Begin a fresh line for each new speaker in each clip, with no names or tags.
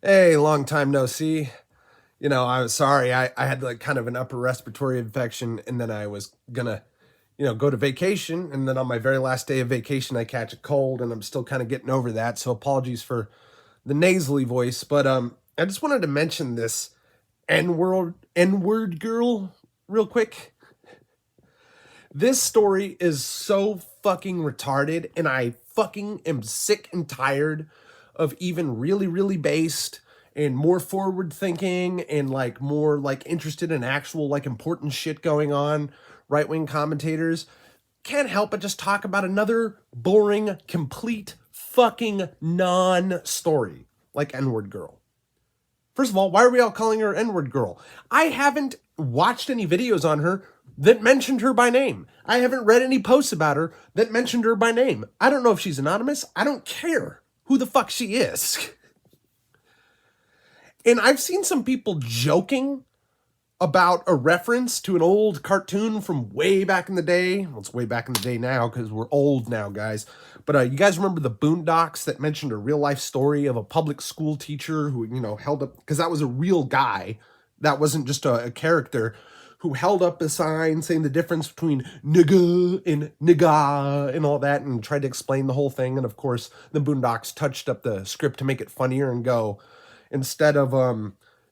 Hey, long time no see. I was sorry. I had like kind of an upper respiratory infection, and then I was gonna, go to vacation, and then on my very last day of vacation, I catch a cold, and I'm still kind of getting over that. So apologies for the nasally voice, but I just wanted to mention this N-word girl real quick. This story is so fucking retarded, and I fucking am sick and tired of even really based and more forward thinking and like more like interested in actual like important shit going on right wing commentators can't help but just talk about another boring, complete fucking non story like N word girl. First of all, why are we all calling her N-word girl? I haven't watched any videos on her that mentioned her by name. I haven't read any posts about her that mentioned her by name. I don't know if she's anonymous. I don't care who the fuck she is. And I've seen some people joking about a reference to an old cartoon from way back in the day. Well, it's way back in the day now because we're old now, guys. But you guys remember the Boondocks that mentioned a real life story of a public school teacher who, held up, because that was a real guy. That wasn't just a character who held up a sign saying the difference between nigga and nigga and all that and tried to explain the whole thing. And of course, the Boondocks touched up the script to make it funnier and go, instead of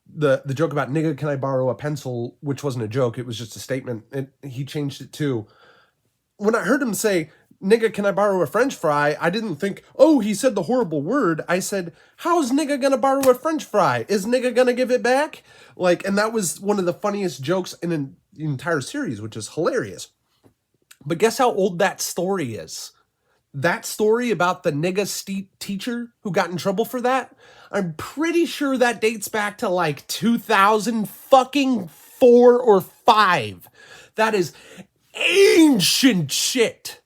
the joke about nigga, can I borrow a pencil, which wasn't a joke, it was just a statement, and he changed it to, when I heard him say nigga, can I borrow a french fry, I didn't think, oh, he said the horrible word. I said, how's nigga gonna borrow a french fry? Is nigga gonna give it back? And that was one of the funniest jokes in the entire series, which is hilarious. But guess how old that story is? That story about the nigga teacher who got in trouble for that, I'm pretty sure that dates back to like 2000 fucking 4 or 5. That is ancient shit.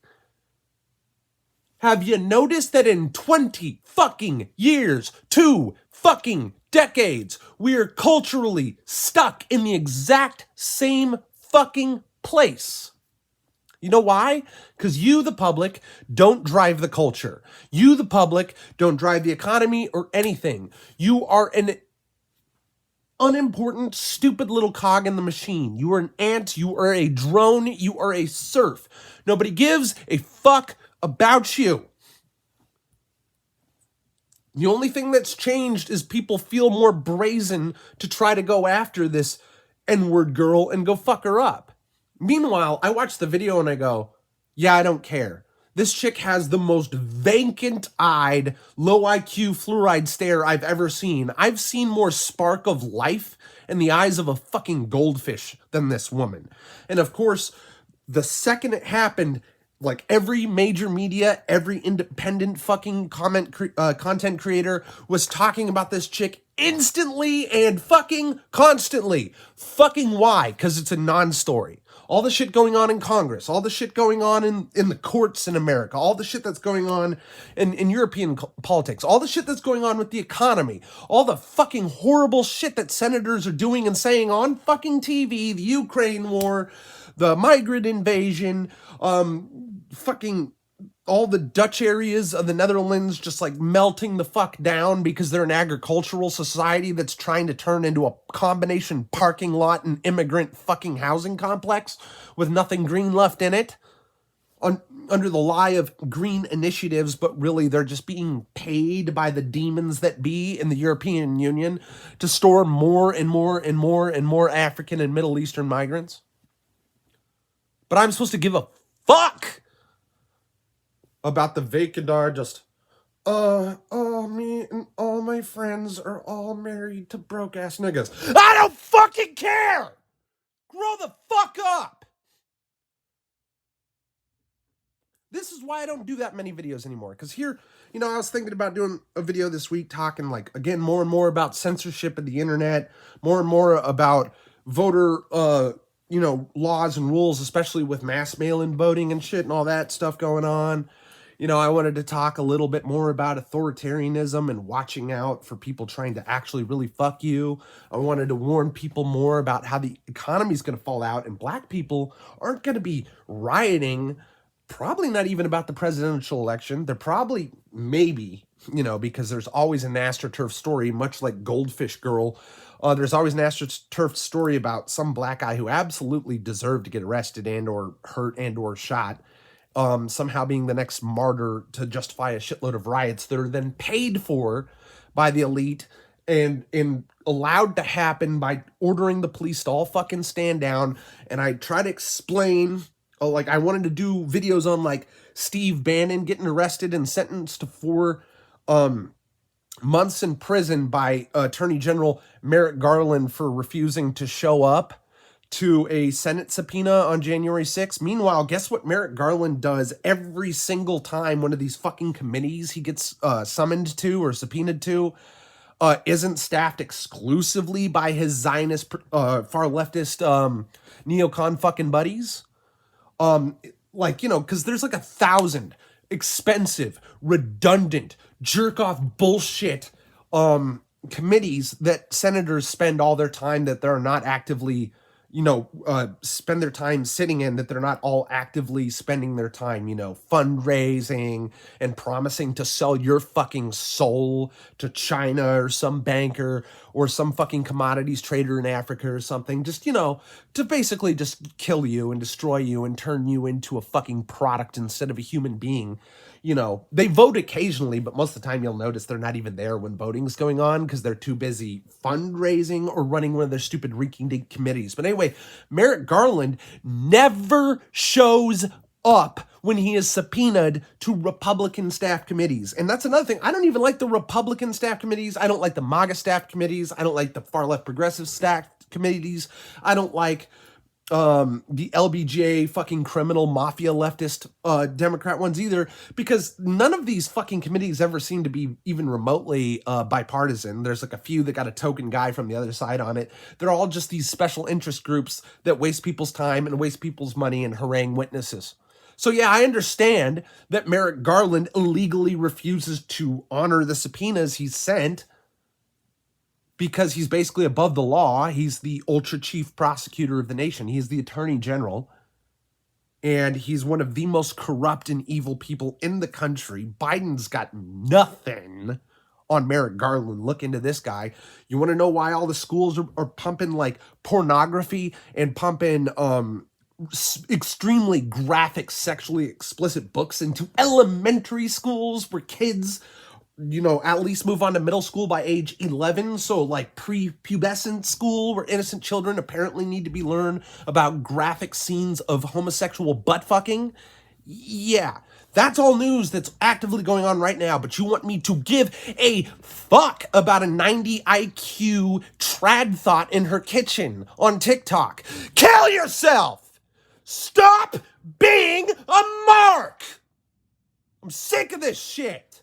Have you noticed that in 20 fucking years, 2 fucking decades, we're culturally stuck in the exact same fucking place? You know why? Because you, the public, don't drive the culture. You, the public, don't drive the economy or anything. You are an unimportant, stupid little cog in the machine. You are an ant. You are a drone. You are a serf. Nobody gives a fuck about you. The only thing that's changed is people feel more brazen to try to go after this N-word girl and go fuck her up. Meanwhile, I watch the video and I go, yeah, I don't care. This chick has the most vacant-eyed, low IQ fluoride stare I've ever seen. I've seen more spark of life in the eyes of a fucking goldfish than this woman. And of course, the second it happened, like every major media, every independent fucking content creator was talking about this chick instantly and fucking constantly. Fucking why? Because it's a non-story. All the shit going on in Congress, all the shit going on in the courts in America, all the shit that's going on in European politics, all the shit that's going on with the economy, all the fucking horrible shit that senators are doing and saying on fucking TV, the Ukraine war, the migrant invasion, fucking all the Dutch areas of the Netherlands just like melting the fuck down because they're an agricultural society that's trying to turn into a combination parking lot and immigrant fucking housing complex with nothing green left in it. Under the lie of green initiatives, but really they're just being paid by the demons that be in the European Union to store more and more and more and more African and Middle Eastern migrants. But I'm supposed to give a fuck about the vacadar just, me and all my friends are all married to broke-ass niggas. I don't fucking care! Grow the fuck up! This is why I don't do that many videos anymore. Because here, I was thinking about doing a video this week talking, like, again, more and more about censorship of the internet, more and more about voter, laws and rules, especially with mass mail-in voting and shit and all that stuff going on. I wanted to talk a little bit more about authoritarianism and watching out for people trying to actually really fuck you. I wanted to warn people more about how the economy is going to fall out and black people aren't going to be rioting, probably not even about the presidential election. They're probably, maybe you know, because there's always an Astroturf story, much like Goldfish Girl. There's always an Astroturf story about some black guy who absolutely deserved to get arrested and or hurt and or shot, somehow being the next martyr to justify a shitload of riots that are then paid for by the elite and allowed to happen by ordering the police to all fucking stand down. And I try to explain, like, I wanted to do videos on, like, Steve Bannon getting arrested and sentenced to 4 months in prison by Attorney General Merrick Garland for refusing to show up to a Senate subpoena on January 6th. Meanwhile, guess what Merrick Garland does every single time one of these fucking committees he gets summoned to or subpoenaed to isn't staffed exclusively by his Zionist, far leftist neocon fucking buddies? Like, you know, because there's like 1,000 expensive, redundant, jerk-off bullshit committees that senators spend all their time that they're not actively, you know, spend their time sitting in, that they're not all actively spending their time, you know, fundraising and promising to sell your fucking soul to China or some banker or some fucking commodities trader in Africa or something, just, you know, to basically just kill you and destroy you and turn you into a fucking product instead of a human being. You know, they vote occasionally, but most of the time you'll notice they're not even there when voting's going on because they're too busy fundraising or running one of their stupid rinky-dink committees. But anyway, Merrick Garland never shows up when he is subpoenaed to Republican staff committees. And that's another thing. I don't even like the Republican staff committees. I don't like the MAGA staff committees. I don't like the far left progressive staff committees. I don't like the LBJ fucking criminal mafia leftist Democrat ones either, because none of these fucking committees ever seem to be even remotely bipartisan. There's like a few that got a token guy from the other side on it. They're all just these special interest groups that waste people's time and waste people's money and harangue witnesses. So yeah, I understand that Merrick Garland illegally refuses to honor the subpoenas he's sent because he's basically above the law. He's the ultra chief prosecutor of the nation. He's the attorney general. And he's one of the most corrupt and evil people in the country. Biden's got nothing on Merrick Garland. Look into this guy. You want to know why all the schools are pumping like pornography and pumping extremely graphic, sexually explicit books into elementary schools where kids, you know, at least move on to middle school by age 11. So like pre-pubescent school where innocent children apparently need to be learned about graphic scenes of homosexual butt fucking. Yeah, that's all news that's actively going on right now. But you want me to give a fuck about a 90 IQ trad thought in her kitchen on TikTok? Kill yourself! Stop being a mark! I'm sick of this shit.